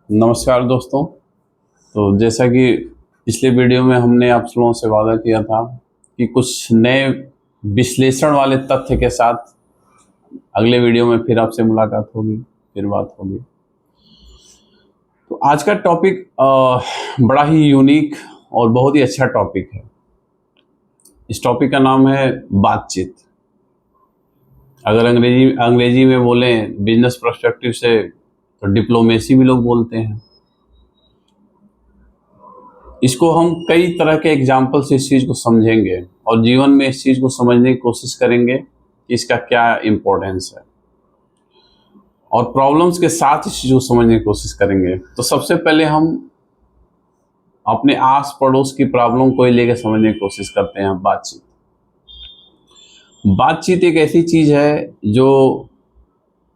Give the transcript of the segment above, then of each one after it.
नमस्कार दोस्तों। तो जैसा कि पिछले वीडियो में हमने आप लोगों से वादा किया था कि कुछ नए विश्लेषण वाले तथ्य के साथ अगले वीडियो में फिर आपसे मुलाकात होगी, फिर बात होगी। तो आज का टॉपिक बड़ा ही यूनिक और बहुत ही अच्छा टॉपिक है। इस टॉपिक का नाम है बातचीत। अगर अंग्रेजी में बोलें बिजनेस पर्सपेक्टिव से तो डिप्लोमेसी भी लोग बोलते हैं। इसको हम कई तरह के एग्जाम्पल से इस चीज़ को समझेंगे और जीवन में इस चीज़ को समझने की कोशिश करेंगे कि इसका क्या इम्पोर्टेंस है, और प्रॉब्लम्स के साथ इस चीज़ को समझने की कोशिश करेंगे। तो सबसे पहले हम अपने आस पड़ोस की प्रॉब्लम को ही लेकर समझने की कोशिश करते हैं। बातचीत एक ऐसी चीज़ है जो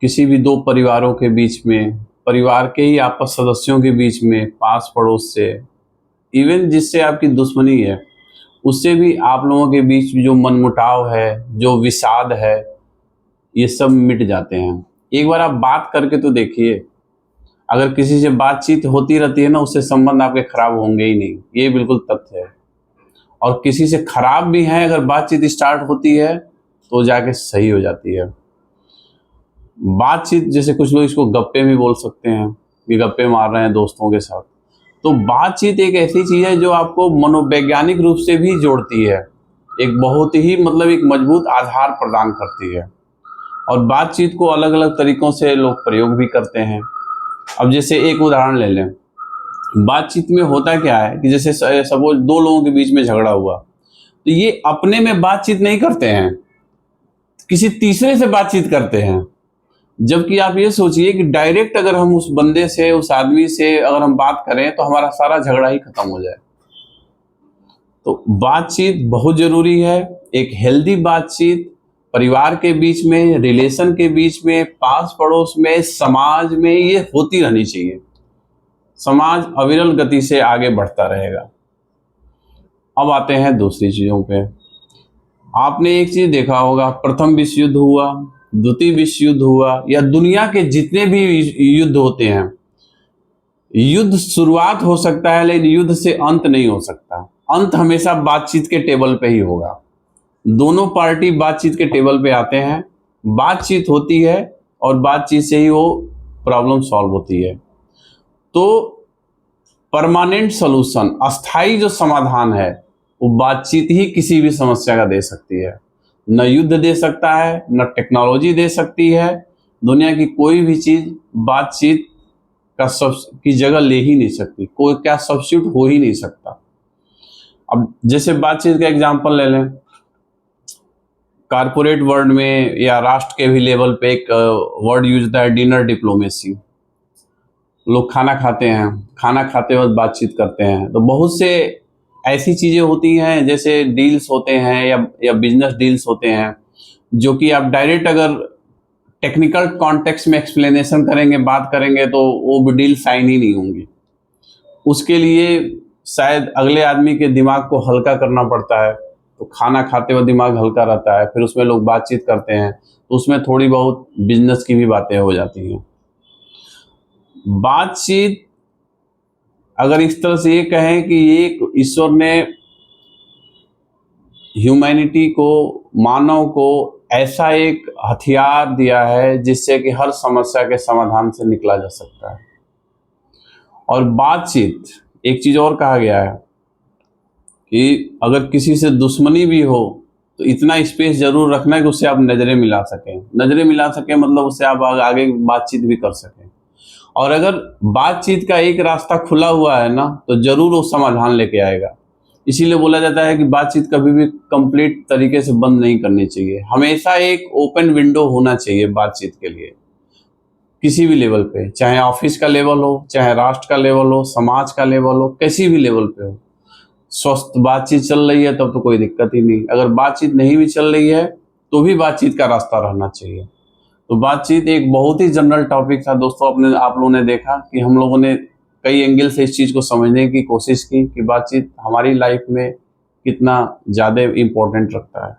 किसी भी दो परिवारों के बीच में, परिवार के ही आपस सदस्यों के बीच में, पास पड़ोस से, इवन जिससे आपकी दुश्मनी है उससे भी आप लोगों के बीच जो मनमुटाव है, जो विषाद है, ये सब मिट जाते हैं। एक बार आप बात करके तो देखिए। अगर किसी से बातचीत होती रहती है ना, उससे संबंध आपके खराब होंगे ही नहीं, ये बिल्कुल तथ्य है। और किसी से खराब भी है, अगर बातचीत स्टार्ट होती है तो जाके सही हो जाती है। बातचीत, जैसे कुछ लोग इसको गप्पे भी बोल सकते हैं कि गप्पे मार रहे हैं दोस्तों के साथ। तो बातचीत एक ऐसी चीज़ है जो आपको मनोवैज्ञानिक रूप से भी जोड़ती है, एक बहुत ही एक मजबूत आधार प्रदान करती है। और बातचीत को अलग अलग तरीकों से लोग प्रयोग भी करते हैं। अब जैसे एक उदाहरण ले लें। बातचीत में होता क्या है कि जैसे सपोज दो लोगों के बीच में झगड़ा हुआ, तो ये अपने में बातचीत नहीं करते हैं, किसी तीसरे से बातचीत करते हैं। जबकि आप ये सोचिए कि डायरेक्ट अगर हम उस बंदे से, उस आदमी से अगर हम बात करें तो हमारा सारा झगड़ा ही खत्म हो जाए। तो बातचीत बहुत जरूरी है। एक हेल्दी बातचीत परिवार के बीच में, रिलेशन के बीच में, पास पड़ोस में, समाज में, ये होती रहनी चाहिए। समाज अविरल गति से आगे बढ़ता रहेगा। अब आते हैं दूसरी चीजों पे। आपने एक चीज देखा होगा, प्रथम विश्व युद्ध हुआ, द्वितीय विश्व युद्ध हुआ, या दुनिया के जितने भी युद्ध होते हैं, युद्ध शुरुआत हो सकता है लेकिन युद्ध से अंत नहीं हो सकता। अंत हमेशा बातचीत के टेबल पे ही होगा। दोनों पार्टी बातचीत के टेबल पे आते हैं, बातचीत होती है और बातचीत से ही वो प्रॉब्लम सॉल्व होती है। तो परमानेंट सॉल्यूशन, अस्थाई जो समाधान है, वो बातचीत ही किसी भी समस्या का दे सकती है। न युद्ध दे सकता है, न टेक्नोलॉजी दे सकती है। दुनिया की कोई भी चीज बातचीत की जगह ले ही नहीं सकती, कोई क्या सब्स्टिट्यूट हो ही नहीं सकता। अब जैसे बातचीत का एग्जांपल ले लें, कारपोरेट वर्ल्ड में या राष्ट्र के भी लेवल पे एक वर्ड यूज होता है, डिनर डिप्लोमेसी। लोग खाना खाते हैं, खाना खाते वक्त बातचीत करते हैं। तो बहुत से ऐसी चीजें होती हैं, जैसे डील्स होते हैं या बिजनेस डील्स होते हैं, जो कि आप डायरेक्ट अगर टेक्निकल कॉन्टेक्स्ट में एक्सप्लेनेशन करेंगे, बात करेंगे, तो वो डील साइन ही नहीं होंगी। उसके लिए शायद अगले आदमी के दिमाग को हल्का करना पड़ता है। तो खाना खाते हुए दिमाग हल्का रहता है, फिर उसमें लोग बातचीत करते हैं, तो उसमें थोड़ी बहुत बिजनेस की भी बातें हो जाती हैं। बातचीत, अगर इस तरह से ये कहें कि एक ईश्वर ने ह्यूमैनिटी को, मानव को ऐसा एक हथियार दिया है जिससे कि हर समस्या के समाधान से निकला जा सकता है। और बातचीत, एक चीज और कहा गया है कि अगर किसी से दुश्मनी भी हो तो इतना स्पेस जरूर रखना है कि उससे आप नजरें मिला सकें। नजरें मिला सकें मतलब उससे आप आगे बातचीत भी कर सकें। और अगर बातचीत का एक रास्ता खुला हुआ है ना, तो जरूर वो समाधान लेके आएगा। इसीलिए बोला जाता है कि बातचीत कभी भी कंप्लीट तरीके से बंद नहीं करनी चाहिए। हमेशा एक ओपन विंडो होना चाहिए बातचीत के लिए, किसी भी लेवल पे, चाहे ऑफिस का लेवल हो, चाहे राष्ट्र का लेवल हो, समाज का लेवल हो, किसी भी लेवल पे हो। स्वस्थ बातचीत चल रही है तब तो कोई दिक्कत ही नहीं। अगर बातचीत नहीं भी चल रही है तो भी बातचीत का रास्ता रहना चाहिए। तो बातचीत एक बहुत ही जनरल टॉपिक था दोस्तों। आप लोगों ने देखा कि हम लोगों ने कई एंगल से इस चीज़ को समझने की कोशिश की कि बातचीत हमारी लाइफ में कितना ज़्यादा इम्पोर्टेंट रखता है।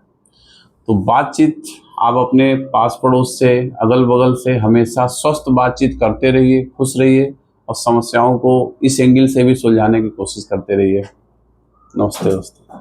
तो बातचीत आप अपने पास पड़ोस से, अगल बगल से हमेशा स्वस्थ बातचीत करते रहिए, खुश रहिए, और समस्याओं को इस एंगल से भी सुलझाने की कोशिश करते रहिए। नमस्ते दोस्तों।